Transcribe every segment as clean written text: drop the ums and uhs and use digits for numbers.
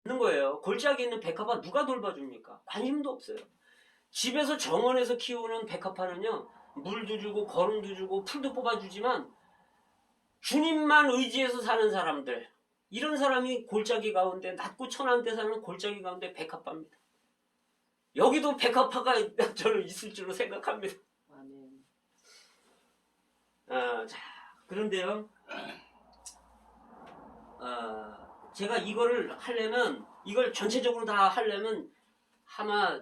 거예요. 골짜기에 있는 백합화 누가 돌봐줍니까? 관심도 없어요. 집에서 정원에서 키우는 백합화는요, 물도 주고 거름도 주고 풀도 뽑아주지만 주님만 의지해서 사는 사람들, 이런 사람이 골짜기 가운데, 낮고 천한 데 사는 골짜기 가운데 백합화입니다. 여기도 백합화가 저는 있을 줄로 생각합니다. 아멘. 자, 그런데요, 제가 이거를 하려면, 이걸 전체적으로 다 하려면 아마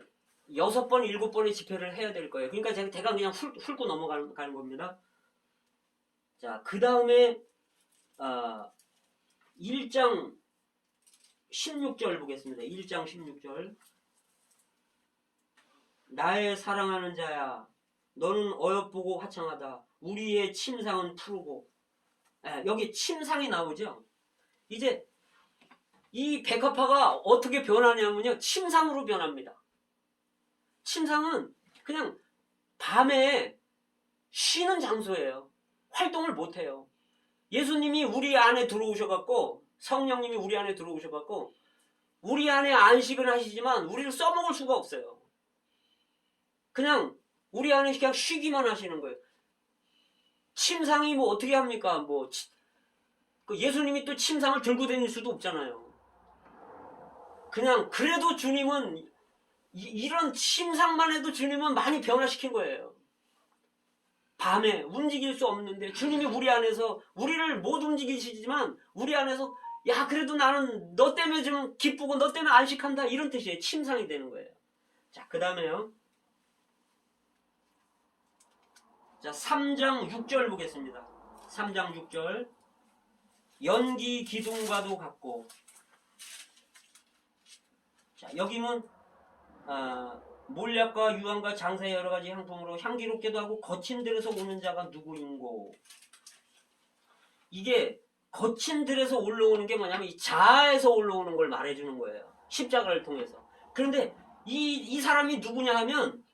6번, 7번의 집회를 해야 될 거예요. 그러니까 제가 대강 그냥 훑고 넘어가는 겁니다. 자, 그 다음에 1장 16절 보겠습니다. 1장 16절. 나의 사랑하는 자야, 너는 어여쁘고 화창하다. 우리의 침상은 푸르고. 여기 침상이 나오죠. 이제 이 백합화가 어떻게 변하냐면요, 침상으로 변합니다. 침상은 그냥 밤에 쉬는 장소예요. 활동을 못해요. 예수님이 우리 안에 들어오셔갖고, 성령님이 우리 안에 들어오셔갖고, 우리 안에 안식은 하시지만 우리를 써먹을 수가 없어요. 그냥 우리 안에 그냥 쉬기만 하시는 거예요. 침상이 뭐 어떻게 합니까? 뭐 예수님이 또 침상을 들고 다닐 수도 없잖아요. 그냥 그래도 주님은 이런 침상만 해도 주님은 많이 변화시킨 거예요. 밤에 움직일 수 없는데 주님이 우리 안에서 우리를 못 움직이시지만 우리 안에서 야 그래도 나는 너 때문에 좀 기쁘고 너 때문에 안식한다, 이런 뜻이에요. 침상이 되는 거예요. 자, 그 다음에요. 자, 3장 6절 보겠습니다. 3장 6절. 연기 기둥과도 같고. 자, 여기는 몰약과 유황과 장사의 여러 가지 향품으로 향기롭게도 하고 거친 들에서 오는 자가 누구인고. 이게 거친 들에서 올라오는 게 뭐냐면 이 자아에서 올라오는 걸 말해주는 거예요. 십자가를 통해서. 그런데 이 사람이 누구냐 하면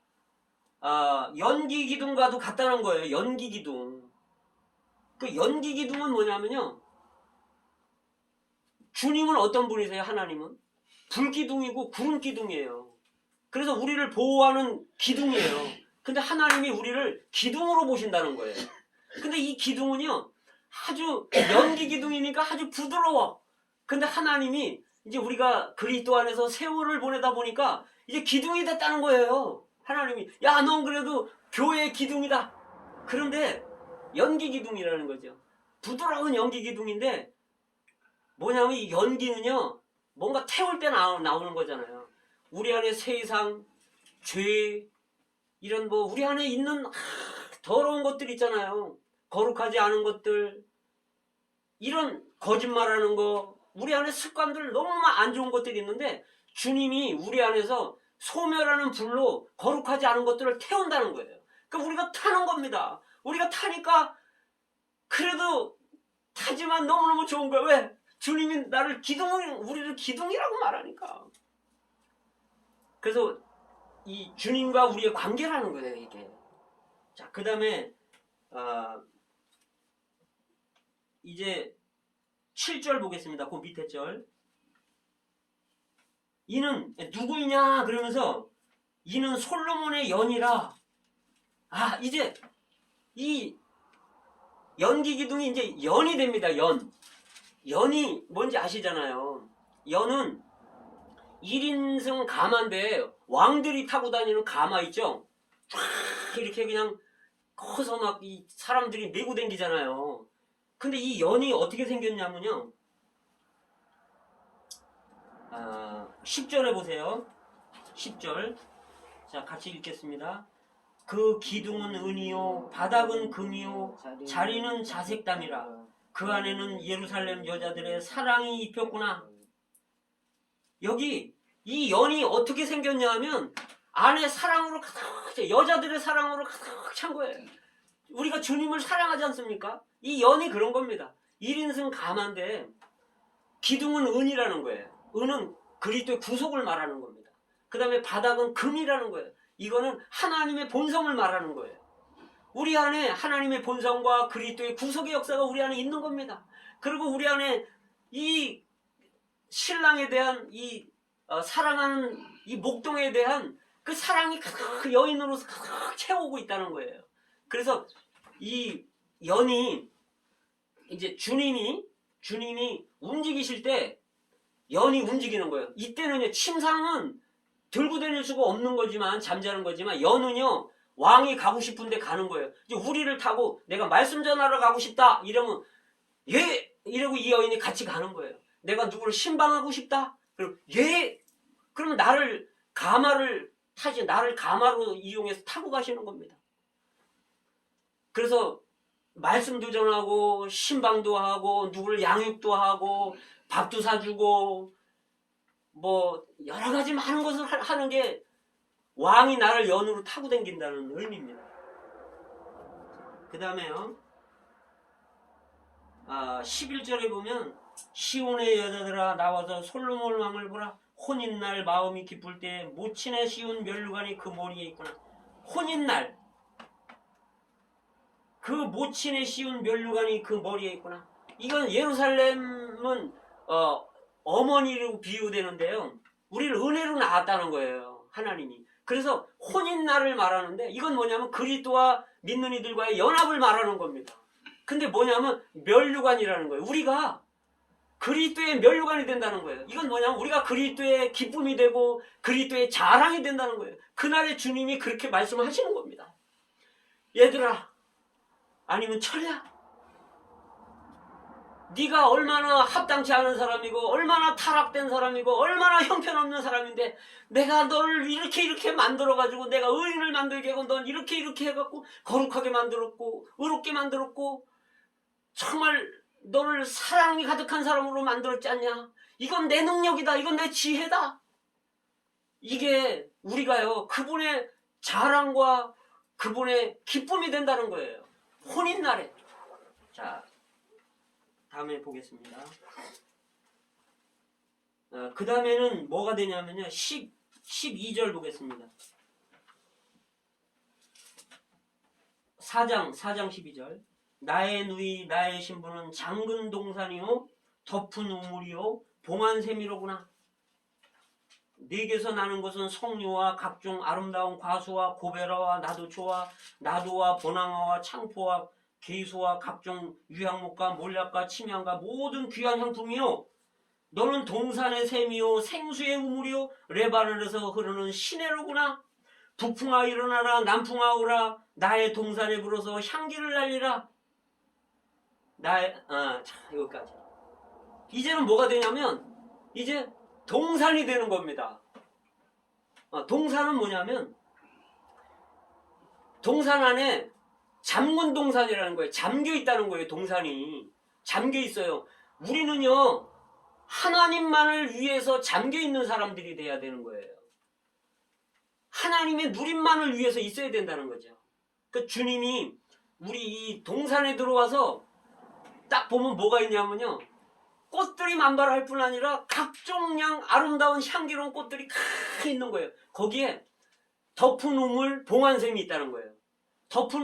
연기 기둥과도 같다는 거예요. 연기 기둥. 그 연기 기둥은 뭐냐면요, 주님은 어떤 분이세요? 하나님은 불기둥이고 구름 기둥이에요. 그래서 우리를 보호하는 기둥이에요. 근데 하나님이 우리를 기둥으로 보신다는 거예요. 근데 이 기둥은요, 아주 연기 기둥이니까 아주 부드러워. 근데 하나님이 이제 우리가 그리스도 안에서 세월을 보내다 보니까 이제 기둥이 됐다는 거예요. 하나님이 야, 넌 그래도 교회의 기둥이다. 그런데 연기 기둥이라는 거죠. 부드러운 연기 기둥인데 뭐냐면 이 연기는요, 뭔가 태울 때 나오는 거잖아요. 우리 안에 세상, 죄, 이런 뭐 우리 안에 있는 더러운 것들 있잖아요. 거룩하지 않은 것들, 이런 거짓말하는 거, 우리 안에 습관들, 너무 안 좋은 것들이 있는데 주님이 우리 안에서 소멸하는 불로 거룩하지 않은 것들을 태운다는 거예요. 그러니까 우리가 타는 겁니다. 우리가 타니까 그래도 타지만 너무너무 좋은 거예요. 왜? 주님이 나를 우리를 기둥이라고 말하니까. 그래서 이 주님과 우리의 관계라는 거예요, 이게. 자, 그 다음에 이제 7절 보겠습니다. 그 밑에 절. 이는 누구이냐 그러면서 이는 솔로몬의 연이라. 이제 이 연기 기둥이 이제 연이 됩니다. 연이 뭔지 아시잖아요. 연은 1인승 가마인데 왕들이 타고 다니는 가마 있죠? 쫙 이렇게 그냥 커서 막 이 사람들이 메고 다니잖아요. 근데 이 연이 어떻게 생겼냐면요, 10절에 보세요. 10절. 자, 같이 읽겠습니다. 그 기둥은 은이요 바닥은 금이요 자리는 자색담이라. 그 안에는 예루살렘 여자들의 사랑이 입혔구나. 여기 이 연이 어떻게 생겼냐 하면 안에 사랑으로 가득, 여자들의 사랑으로 가득 찬 거예요. 우리가 주님을 사랑하지 않습니까? 이 연이 그런 겁니다. 1인승 가마인데 기둥은 은이라는 거예요. 은은 그리스도의 구속을 말하는 겁니다. 그 다음에 바닥은 금이라는 거예요. 이거는 하나님의 본성을 말하는 거예요. 우리 안에 하나님의 본성과 그리스도의 구속의 역사가 우리 안에 있는 겁니다. 그리고 우리 안에 이 신랑에 대한 이 사랑하는 이 목동에 대한 그 사랑이 그 여인으로서 채우고 있다는 거예요. 그래서 이 연이 이제 주님이 움직이실 때 연이 움직이는 거예요. 이때는요, 침상은 들고 다닐 수가 없는 거지만, 잠자는 거지만, 연은요, 왕이 가고 싶은데 가는 거예요. 이제 우리를 타고 내가 말씀 전하러 가고 싶다 이러면 예 이러고 이 여인이 같이 가는 거예요. 내가 누구를 신방하고 싶다 그럼 예 그러면 나를 가마를 타지, 나를 가마로 이용해서 타고 가시는 겁니다. 그래서 말씀도 전하고 신방도 하고 누구를 양육도 하고 밥도 사주고 뭐 여러 가지 많은 것을 하는 게 왕이 나를 연으로 타고 다닌다는 의미입니다. 그 다음에요, 11절에 보면 시온의 여자들아 나와서 솔로몬 왕을 보라. 혼인날 마음이 기쁠 때 모친의 씌운 면류관이 그 머리에 있구나. 혼인날 그 모친의 씌운 면류관이 그 머리에 있구나. 이건 예루살렘은 어머니로 비유되는데요, 우리를 은혜로 낳았다는 거예요, 하나님이. 그래서 혼인날을 말하는데 이건 뭐냐면 그리스도와 믿는 이들과의 연합을 말하는 겁니다. 근데 뭐냐면 면류관이라는 거예요. 우리가 그리스도의 면류관이 된다는 거예요. 이건 뭐냐면 우리가 그리스도의 기쁨이 되고 그리스도의 자랑이 된다는 거예요. 그날에 주님이 그렇게 말씀하시는 겁니다. 얘들아, 아니면 철야, 네가 얼마나 합당치 않은 사람이고 얼마나 타락된 사람이고 얼마나 형편없는 사람인데 내가 너를 이렇게 만들어가지고 내가 의인을 만들게 하고 넌 이렇게 해갖고 거룩하게 만들었고 의롭게 만들었고 정말 너를 사랑이 가득한 사람으로 만들었지 않냐. 이건 내 능력이다. 이건 내 지혜다. 이게 우리가요, 그분의 자랑과 그분의 기쁨이 된다는 거예요, 혼인날에. 자, 다음에 보겠습니다. 그 다음에는 뭐가 되냐면요, 12절 보겠습니다. 4장 12절. 나의 누이 나의 신부는 장근 동산이요 덮은 우물이요 봉한 샘이로구나. 네게서 나는 것은 석류와 각종 아름다운 과수와 고베라와 나도초와 나도와 보낭화와 창포와 개수와 각종 유향목과 몰약과 침향과 모든 귀한 향품이요 너는 동산의 샘이요 생수의 우물이요 레바논에서 흐르는 시내로구나. 북풍아 일어나라, 남풍아 오라. 나의 동산에 불어서 향기를 날리라. 여기까지. 이제는 뭐가 되냐면 이제 동산이 되는 겁니다. 동산은 뭐냐면 동산 안에 잠근 동산이라는 거예요. 잠겨 있다는 거예요. 동산이 잠겨 있어요. 우리는요, 하나님만을 위해서 잠겨 있는 사람들이 돼야 되는 거예요. 하나님의 누림만을 위해서 있어야 된다는 거죠. 그 주님이 우리 이 동산에 들어와서 딱 보면 뭐가 있냐면요, 꽃들이 만발할 뿐 아니라 각종 아름다운 향기로운 꽃들이 다 있는 거예요. 거기에 덮은 우물, 봉한샘이 있다는 거예요. 덮은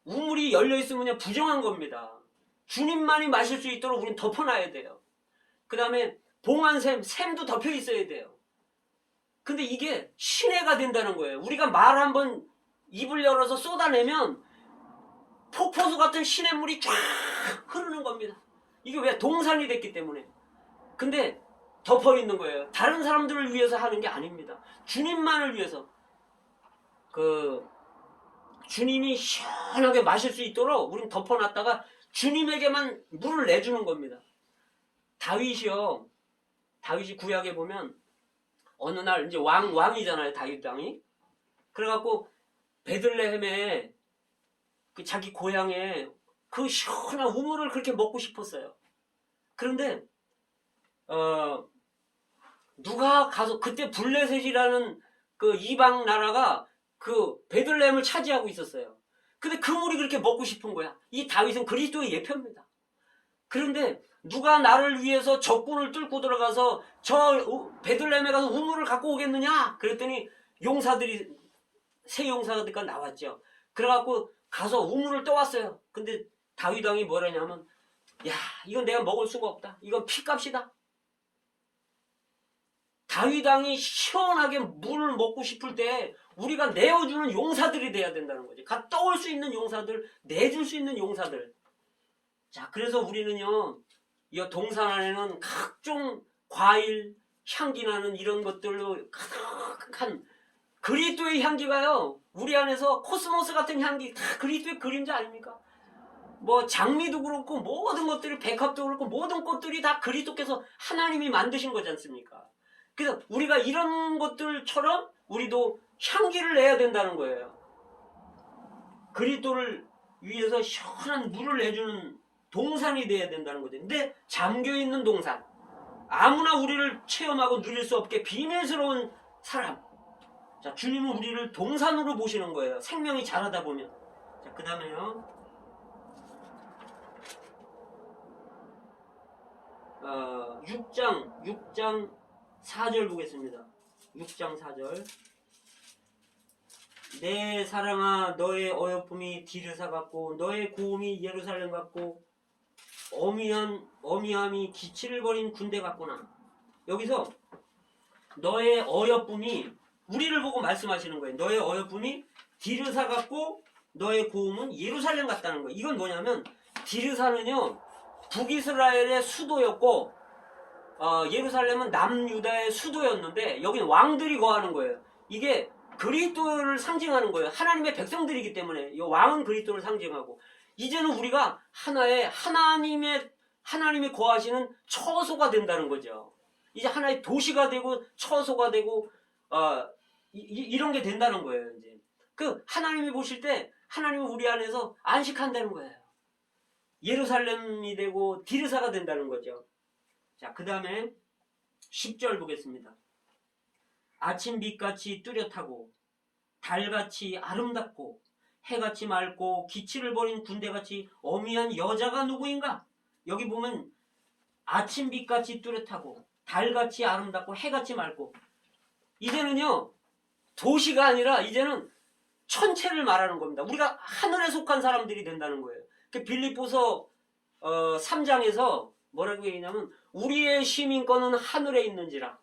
우물이 열려있으면 부정한 겁니다. 주님만이 마실 수 있도록 우린 덮어놔야 돼요. 그 다음에 봉한샘, 샘도 덮여 있어야 돼요. 근데 이게 시내가 된다는 거예요. 우리가 말 한번 입을 열어서 쏟아내면 폭포수 같은 시냇물이 쫙 흐르는 겁니다. 이게 왜? 동산이 됐기 때문에. 근데 덮어 있는 거예요. 다른 사람들을 위해서 하는 게 아닙니다. 주님만을 위해서. 주님이 시원하게 마실 수 있도록 우린 덮어놨다가 주님에게만 물을 내주는 겁니다. 다윗이 구약에 보면 어느 날 이제 왕이잖아요, 다윗 왕이. 그래갖고 베들레헴에 자기 고향에 그 시원한 우물을 그렇게 먹고 싶었어요. 그런데 누가 가서, 그때 블레셋이라는 그 이방 나라가 그 베들레헴을 차지하고 있었어요. 근데 그 물이 그렇게 먹고 싶은 거야. 이 다윗은 그리스도의 예표입니다. 그런데 누가 나를 위해서 적군을 뚫고 들어가서 저 베들레헴에 가서 우물을 갖고 오겠느냐? 그랬더니 새 용사들이 나왔죠. 그래갖고 가서 우물을 떠왔어요. 근데 다윗 왕이 뭐라냐면 야, 이건 내가 먹을 수가 없다. 이건 피값이다. 다윗 왕이 시원하게 물을 먹고 싶을 때 우리가 내어주는 용사들이 돼야 된다는 거지. 떠올 수 있는 용사들, 내줄 수 있는 용사들. 자, 그래서 우리는요, 이 동산 안에는 각종 과일, 향기 나는 이런 것들로 가득한 그리스도의 향기가요, 우리 안에서 코스모스 같은 향기, 다 그리스도의 그림자 아닙니까? 뭐 장미도 그렇고 모든 것들이, 백합도 그렇고 모든 꽃들이 다 그리스도께서 하나님이 만드신 거지 않습니까? 그래서 우리가 이런 것들처럼 우리도 향기를 내야 된다는 거예요. 그리스도를 위해서 시원한 물을 내주는 동산이 돼야 된다는 거죠. 근데 잠겨있는 동산, 아무나 우리를 체험하고 누릴 수 없게 비밀스러운 사람. 자, 주님은 우리를 동산으로 보시는 거예요. 생명이 자라다 보면. 자, 그 다음에요. 6장 4절 보겠습니다. 6장 4절. 내 사랑아, 너의 어여쁨이 디르사 같고 너의 고음이 예루살렘 같고 어미함이 기치를 벌인 군대 같구나. 여기서 너의 어여쁨이, 우리를 보고 말씀하시는 거예요. 너의 어여쁨이 디르사 같고 너의 고음은 예루살렘 같다는 거예요. 이건 뭐냐면, 디르사는요 북이스라엘의 수도였고 예루살렘은 남유다의 수도였는데 여기는 왕들이 거하는 거예요. 이게 그리스도를 상징하는 거예요. 하나님의 백성들이기 때문에 이 왕은 그리스도를 상징하고, 이제는 우리가 하나의 하나님이 거하시는 처소가 된다는 거죠. 이제 하나의 도시가 되고 처소가 되고 이런 게 된다는 거예요. 이제 그 하나님이 보실 때 하나님은 우리 안에서 안식한다는 거예요. 예루살렘이 되고 디르사가 된다는 거죠. 자, 그 다음에 10절 보겠습니다. 아침 빛같이 뚜렷하고 달같이 아름답고 해같이 맑고 기치를 벌인 군대같이 어미한 여자가 누구인가? 여기 보면 아침 빛같이 뚜렷하고 달같이 아름답고 해같이 맑고, 이제는요 도시가 아니라 이제는 천체를 말하는 겁니다. 우리가 하늘에 속한 사람들이 된다는 거예요. 빌립보서 3장에서 뭐라고 얘기냐면, 우리의 시민권은 하늘에 있는지라.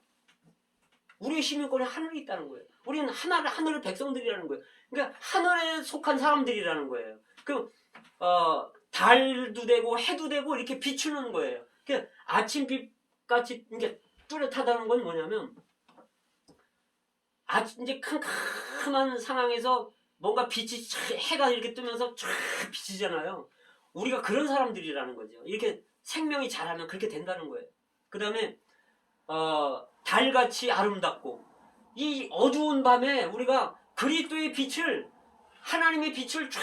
우리의 시민권이 하늘에 있다는 거예요. 우리는 하늘의 백성들이라는 거예요. 그러니까 하늘에 속한 사람들이라는 거예요. 달도 되고 해도 되고 이렇게 비추는 거예요. 그러니까 아침빛같이 이제 뚜렷하다는 건 뭐냐면, 이제 캄캄한 상황에서 뭔가 빛이 해가 이렇게 뜨면서 쫙 비치잖아요. 우리가 그런 사람들이라는 거죠. 이렇게 생명이 자라면 그렇게 된다는 거예요. 그 다음에 달같이 아름답고, 이 어두운 밤에 우리가 그리스도의 빛을, 하나님의 빛을 쫙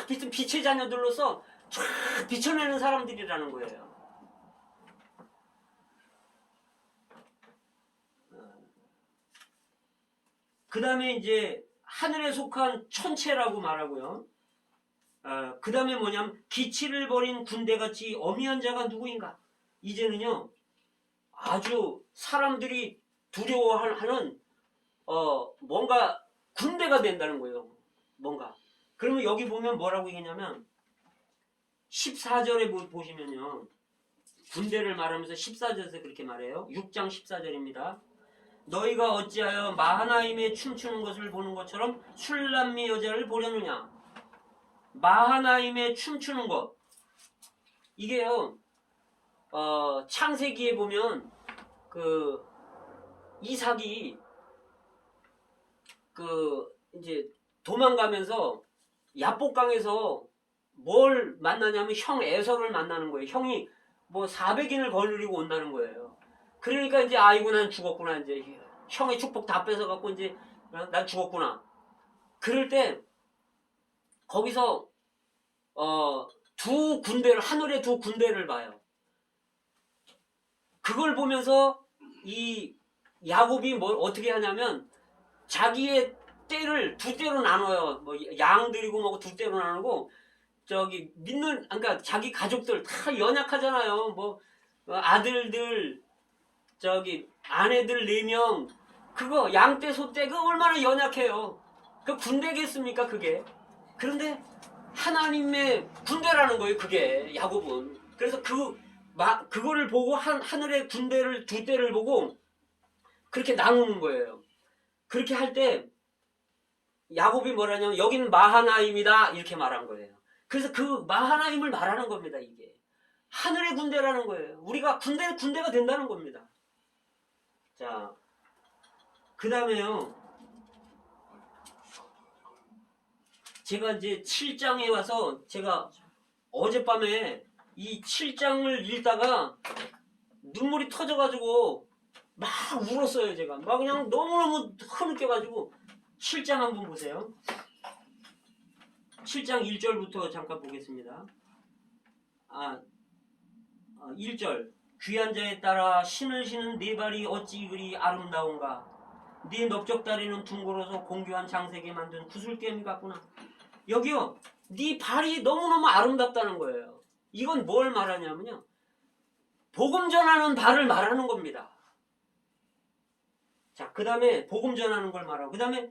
비춘 빛의 자녀들로서 쫙 비춰내는 사람들이라는 거예요. 그 다음에 이제 하늘에 속한 천체라고 말하고요. 그 다음에 뭐냐면 기치를 벌인 군대같이 어미한 자가 누구인가? 이제는요 아주 사람들이 두려워하는 뭔가 군대가 된다는 거예요. 뭔가. 그러면 여기 보면 뭐라고 얘기냐면 14절에 보시면요, 군대를 말하면서 14절에서 그렇게 말해요. 6장 14절입니다. 너희가 어찌하여 마하나임에 춤추는 것을 보는 것처럼 술람미 여자를 보려느냐? 마하나임에 춤추는 것, 이게요 창세기에 보면 그 이삭이 이제 도망가면서 야복강에서 뭘 만나냐면 형 에서를 만나는 거예요. 형이 뭐 400인을 거느리고 온다는 거예요. 그러니까 이제 아이고 난 죽었구나, 이제 형의 축복 다 뺏어갖고 이제 난 죽었구나. 그럴 때 거기서 두 군대를, 하늘의 두 군대를 봐요. 그걸 보면서 이 야곱이 뭘 어떻게 하냐면 자기의 떼를 두 떼로 나눠요. 뭐 양들이고 뭐고 두 떼로 나누고, 그러니까 자기 가족들 다 연약하잖아요. 뭐 아들들, 아내들 4명, 그거 양떼 소떼 그거 얼마나 연약해요. 그 군대겠습니까 그게? 그런데 하나님의 군대라는 거예요. 그게 야곱은 그래서 그거를 보고 하늘의 군대를 두 대를 보고 그렇게 나누는 거예요. 그렇게 할 때 야곱이 뭐라냐면 여긴 마하나임이다 이렇게 말한 거예요. 그래서 그 마하나임을 말하는 겁니다. 이게 하늘의 군대라는 거예요. 우리가 군대가 된다는 겁니다. 자, 그 다음에요. 제가 이제 7장에 와서 제가 어젯밤에 이 7장을 읽다가 눈물이 터져가지고 막 울었어요. 제가 막 그냥 너무너무 흐느껴가지고 7장 한번 보세요. 7장 1절부터 잠깐 보겠습니다. 1절 귀한 자에 따라 신을 신은 네 발이 어찌 그리 아름다운가. 네 넓적다리는 둥그러서 공교한 장색에 만든 구슬개미 같구나. 여기요. 네 발이 너무너무 아름답다는 거예요. 이건 뭘 말하냐면요. 복음 전하는 발을 말하는 겁니다. 자, 그 다음에 복음 전하는 걸 말하고 그 다음에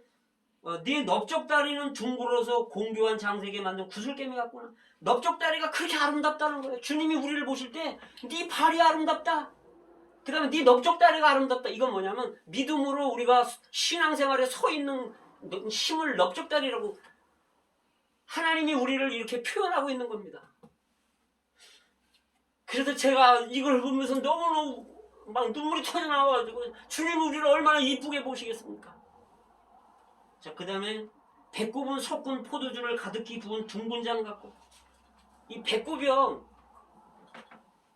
네 넓적다리는 둥그러서 공교한 장색에 만든 구슬개미 같구나. 넓적다리가 그렇게 아름답다는 거예요. 주님이 우리를 보실 때 네 발이 아름답다. 그 다음에 네 넓적다리가 아름답다. 이건 뭐냐면 믿음으로 우리가 신앙생활에 서 있는 힘을 넓적다리라고 하나님이 우리를 이렇게 표현하고 있는 겁니다. 그래서 제가 이걸 보면서 너무너무 막 눈물이 터져나와가지고 주님이 우리를 얼마나 이쁘게 보시겠습니까? 자, 그 다음에 배꼽은 섞은 포도주를 가득히 부은 둥근 장 같고 이 배꼽이요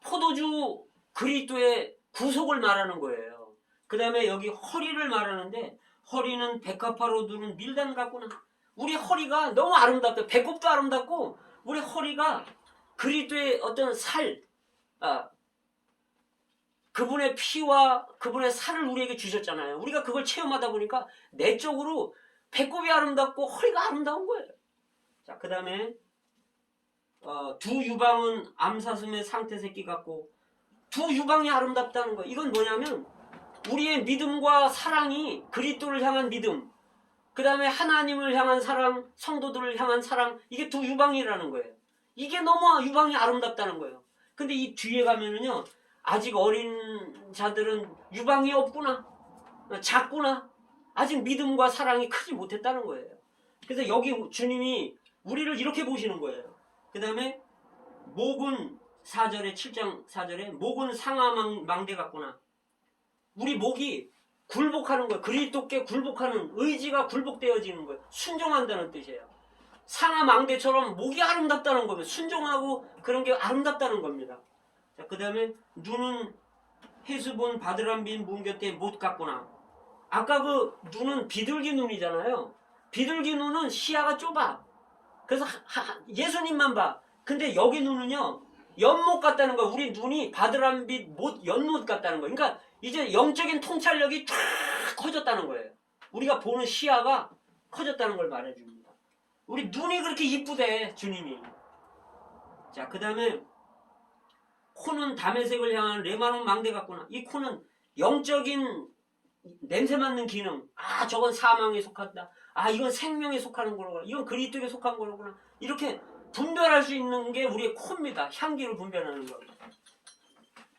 포도주 그리스도의 구속을 말하는 거예요. 그 다음에 여기 허리를 말하는데 허리는 백합화로 두른 밀단 같구나. 우리 허리가 너무 아름답다. 배꼽도 아름답고 우리 허리가 그리스도의 어떤 그분의 피와 그분의 살을 우리에게 주셨잖아요. 우리가 그걸 체험하다 보니까 내적으로 배꼽이 아름답고 허리가 아름다운 거예요. 자, 그 다음에 두 유방은 암사슴의 상태 새끼 같고 두 유방이 아름답다는 거예요. 이건 뭐냐면 우리의 믿음과 사랑이 그리스도를 향한 믿음, 그 다음에 하나님을 향한 사랑, 성도들을 향한 사랑, 이게 두 유방이라는 거예요. 이게 너무 유방이 아름답다는 거예요. 근데 이 뒤에 가면은요 아직 어린 자들은 유방이 없구나, 작구나, 아직 믿음과 사랑이 크지 못했다는 거예요. 그래서 여기 주님이 우리를 이렇게 보시는 거예요. 그 다음에 목은 4절에 7장 4절에 목은 상하망대 같구나. 우리 목이 굴복하는 거예요. 그리스도께 굴복하는 의지가 굴복되어지는 거예요. 순종한다는 뜻이에요. 상하망대처럼 목이 아름답다는 겁니다. 순종하고 그런 게 아름답다는 겁니다. 자, 그 다음에 눈은 해수본 바드람빈 문 곁에 못 같구나. 아까 그 눈은 비둘기 눈이잖아요. 비둘기 눈은 시야가 좁아. 그래서 예수님만 봐. 근데 여기 눈은요 연못 같다는 거야. 우리 눈이 바드람빛 연못 같다는 거야. 그러니까 이제 영적인 통찰력이 쫙 커졌다는 거예요. 우리가 보는 시야가 커졌다는 걸 말해줍니다. 우리 눈이 그렇게 이쁘대 주님이. 자, 그 다음에 코는 담에색을 향한 레바논 망대 같구나. 이 코는 영적인 냄새 맡는 기능. 저건 사망에 속한다. 이건 생명에 속하는 거로구나. 이건 그리스도에 속한 거로구나. 이렇게 분별할 수 있는 게 우리의 코입니다. 향기를 분별하는 거.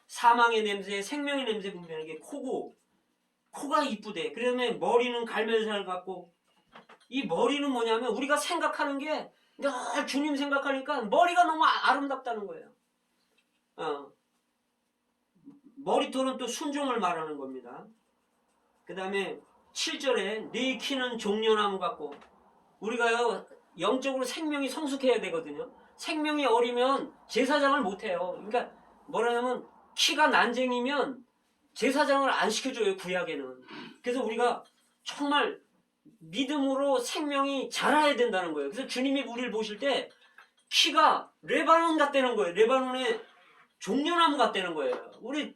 사망의 냄새, 생명의 냄새 분별하는 게 코고, 코가 이쁘대. 그 다음에 머리는 갈멜살 같고, 이 머리는 뭐냐면 우리가 생각하는 게 늘 주님 생각하니까 머리가 너무 아름답다는 거예요. 머리털은 또 순종을 말하는 겁니다. 그 다음에 7절에 네 키는 종려나무 같고, 우리가요 영적으로 생명이 성숙해야 되거든요. 생명이 어리면 제사장을 못해요. 그러니까 뭐라냐면 키가 난쟁이면 제사장을 안 시켜줘요, 구약에는. 그래서 우리가 정말 믿음으로 생명이 자라야 된다는 거예요. 그래서 주님이 우리를 보실 때 키가 레바논 같다는 거예요. 레바논의 종려나무 같다는 거예요. 우리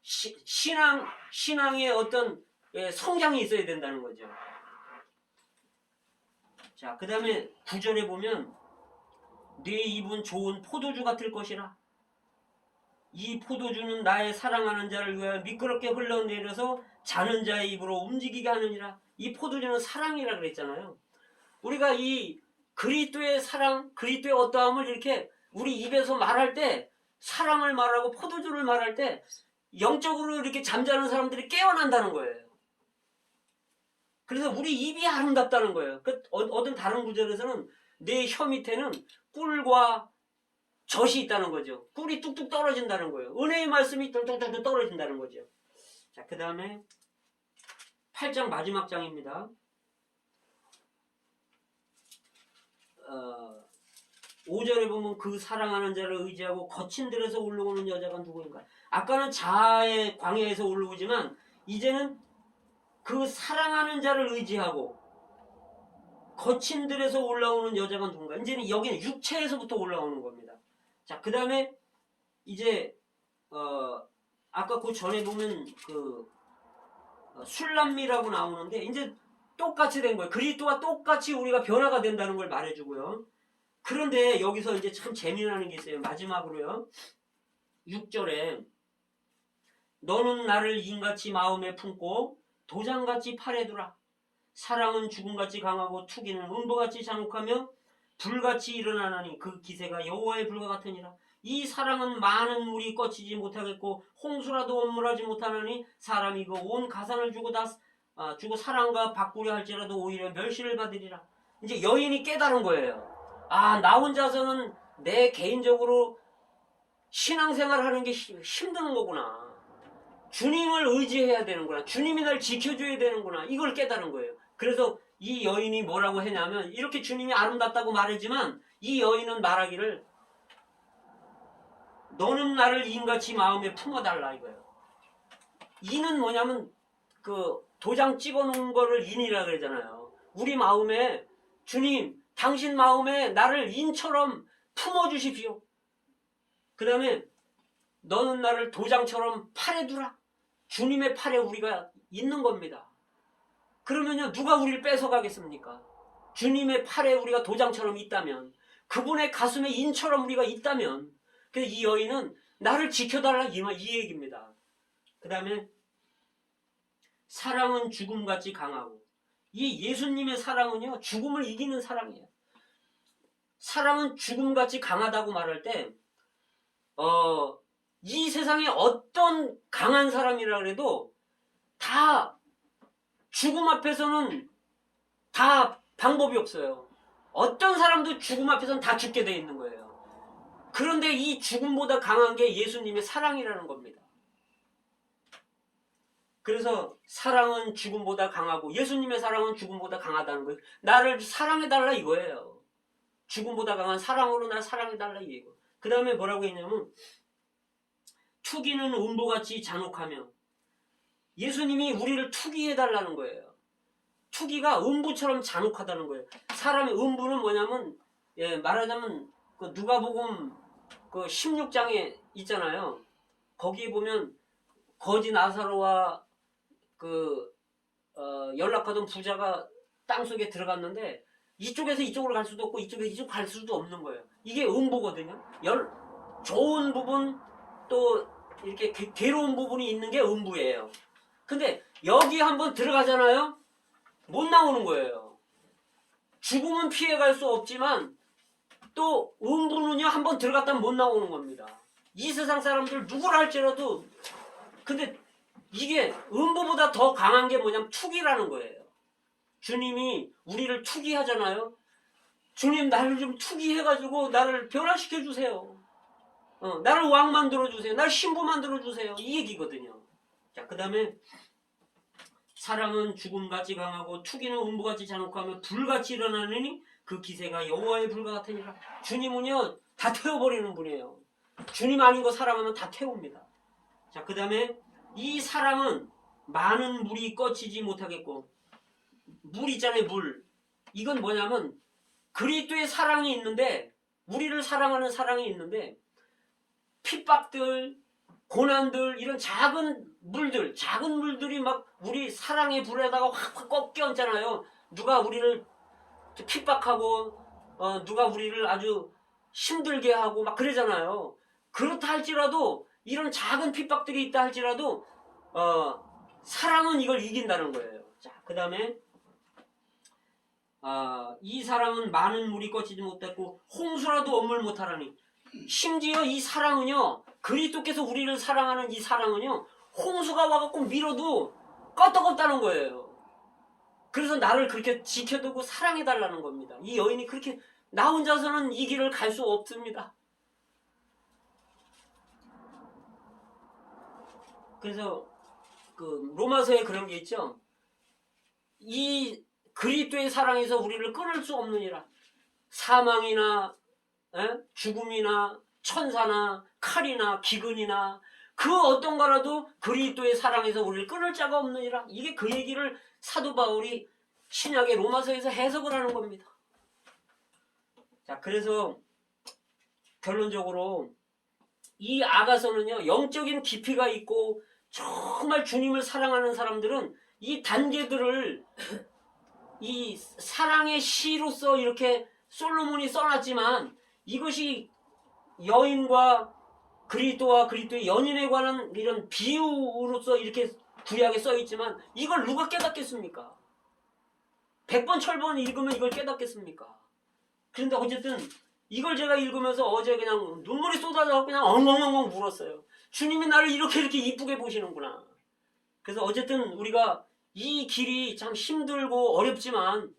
신앙의 어떤 성장이 있어야 된다는 거죠. 자, 그 다음에 9절에 보면 네 입은 좋은 포도주 같을 것이라. 이 포도주는 나의 사랑하는 자를 위하여 미끄럽게 흘러내려서 자는 자의 입으로 움직이게 하느니라. 이 포도주는 사랑이라 그랬잖아요. 우리가 이 그리스도의 사랑, 그리스도의 어떠함을 이렇게 우리 입에서 말할 때 사랑을 말하고 포도주를 말할 때 영적으로 이렇게 잠자는 사람들이 깨어난다는 거예요. 그래서 우리 입이 아름답다는 거예요. 어떤 다른 구절에서는 내 혀 밑에는 꿀과 젖이 있다는 거죠. 꿀이 뚝뚝 떨어진다는 거예요. 은혜의 말씀이 뚝뚝뚝 떨어진다는 거죠. 자, 그 다음에 8장 마지막 장입니다. 5절에 보면 그 사랑하는 자를 의지하고 거친 들에서 올라오는 여자가 누구인가. 아까는 자아의 광야에서 올라오지만 이제는 그 사랑하는 자를 의지하고 거친 들에서 올라오는 여자가 누군가. 이제는 여기는 육체에서부터 올라오는 겁니다. 자, 그 다음에 이제 아까 그 전에 보면 그 술람미라고 나오는데 이제 똑같이 된 거예요. 그리스도와 똑같이 우리가 변화가 된다는 걸 말해주고요. 그런데 여기서 이제 참 재미나는 게 있어요. 마지막으로요. 6절에 너는 나를 인같이 마음에 품고 도장같이 팔에 두라. 사랑은 죽음같이 강하고 투기는 음보같이 잔혹하며 불같이 일어나나니 그 기세가 여호와의 불과 같으니라. 이 사랑은 많은 물이 꺼치지 못하겠고 홍수라도 엄물하지 못하나니 사람이 그 온 가산을 주고 사랑과 바꾸려 할지라도 오히려 멸시를 받으리라. 이제 여인이 깨달은 거예요. 아, 나 혼자서는 내 개인적으로 신앙생활 하는 게 힘든 거구나. 주님을 의지해야 되는구나. 주님이 날 지켜줘야 되는구나. 이걸 깨달은 거예요. 그래서 이 여인이 뭐라고 했냐면 이렇게 주님이 아름답다고 말했지만 이 여인은 말하기를 너는 나를 인같이 마음에 품어달라 이거예요. 인은 뭐냐면 그 도장 찍어놓은 거를 인이라 그러잖아요. 우리 마음에 주님 당신 마음에 나를 인처럼 품어주십시오. 그 다음에 너는 나를 도장처럼 팔에 두라. 주님의 팔에 우리가 있는 겁니다. 그러면요 누가 우리를 뺏어가겠습니까? 주님의 팔에 우리가 도장처럼 있다면, 그분의 가슴에 인처럼 우리가 있다면, 그래서 이 여인은 나를 지켜달라 이 얘기입니다. 그 다음에 사랑은 죽음같이 강하고, 이 예수님의 사랑은요 죽음을 이기는 사랑이에요. 사랑은 죽음같이 강하다고 말할 때 이 세상에 어떤 강한 사람이라 그래도 다 죽음 앞에서는 다 방법이 없어요. 어떤 사람도 죽음 앞에서는 다 죽게 돼 있는 거예요. 그런데 이 죽음보다 강한 게 예수님의 사랑이라는 겁니다. 그래서 사랑은 죽음보다 강하고 예수님의 사랑은 죽음보다 강하다는 거예요. 나를 사랑해달라 이거예요. 죽음보다 강한 사랑으로 날 사랑해달라 이거. 그 다음에 뭐라고 했냐면 투기는 음보같이 잔혹하며, 예수님이 우리를 투기해달라는 거예요. 투기가 음부처럼 잔혹하다는 거예요. 사람의 음부는 뭐냐면 말하자면 그 누가복음 그 16장에 있잖아요. 거기에 보면 거지 나사로와 그 연락하던 부자가 땅속에 들어갔는데 이쪽에서 이쪽으로 갈 수도 없고 이쪽에서 이쪽 갈 수도 없는 거예요. 이게 음부거든요. 좋은 부분 또 이렇게 괴로운 부분이 있는 게 음부예요. 근데 여기 한번 들어가잖아요. 못 나오는 거예요. 죽음은 피해갈 수 없지만 또 음부는요 한번 들어갔다면 못 나오는 겁니다. 이 세상 사람들 누구를 할지라도, 근데 이게 음부보다 더 강한 게 뭐냐면 투기라는 거예요. 주님이 우리를 투기하잖아요. 주님 나를 좀 투기해가지고 나를 변화시켜 주세요. 나를 왕 만들어 주세요. 나를 신부 만들어 주세요. 이 얘기거든요. 자, 그 다음에 사랑은 죽음같이 강하고 투기는 음부같이 잔혹하며 불같이 일어나느니 그 기세가 여호와의 불과 같으니라. 주님은요 다 태워버리는 분이에요. 주님 아닌 거 사랑하면 다 태웁니다. 자, 그 다음에 이 사랑은 많은 물이 꺼치지 못하겠고, 물 있잖아요, 물. 이건 뭐냐면 그리스도의 사랑이 있는데, 우리를 사랑하는 사랑이 있는데 핍박들, 고난들, 이런 작은 물들이 막 우리 사랑의 불에다가 확 꺾여있잖아요. 누가 우리를 핍박하고 누가 우리를 아주 힘들게 하고 막 그러잖아요. 그렇다 할지라도, 이런 작은 핍박들이 있다 할지라도 사랑은 이걸 이긴다는 거예요. 자, 그 다음에 이 사랑은 많은 물이 꺼치지 못했고 홍수라도 엄물 못하라니. 심지어 이 사랑은요, 그리스도께서 우리를 사랑하는 이 사랑은요, 홍수가 와갖고 밀어도 끄떡없다는 거예요. 그래서 나를 그렇게 지켜두고 사랑해달라는 겁니다. 이 여인이 그렇게 나 혼자서는 이 길을 갈 수 없습니다. 그래서 그 로마서에 그런 게 있죠. 이 그리스도의 사랑에서 우리를 끊을 수 없느니라. 사망이나 죽음이나 천사나 칼이나 기근이나 그 어떤 거라도 그리스도의 사랑에서 우리를 끊을 자가 없느니라. 이게 그 얘기를 사도 바울이 신약의 로마서에서 해석을 하는 겁니다. 자, 그래서 결론적으로 이 아가서는요, 영적인 깊이가 있고 정말 주님을 사랑하는 사람들은 이 단계들을 이 사랑의 시로서 이렇게 솔로몬이 써놨지만 이것이 여인과 그리스도와 그리스도의 연인에 관한 이런 비유로서 이렇게 구약에 써있지만 이걸 누가 깨닫겠습니까? 100번 철번 읽으면 이걸 깨닫겠습니까? 그런데 어쨌든 이걸 제가 읽으면서 어제 그냥 눈물이 쏟아져 그냥 엉엉엉엉 울었어요. 주님이 나를 이렇게 이쁘게 보시는구나. 그래서 어쨌든 우리가 이 길이 참 힘들고 어렵지만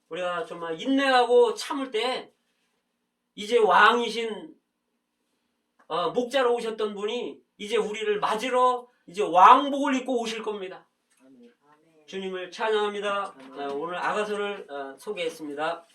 우리가 정말 인내하고 참을 때 이제 왕이신 목자로 오셨던 분이 이제 우리를 맞으러 이제 왕복을 입고 오실 겁니다. 주님을 찬양합니다. 오늘 아가서를 소개했습니다.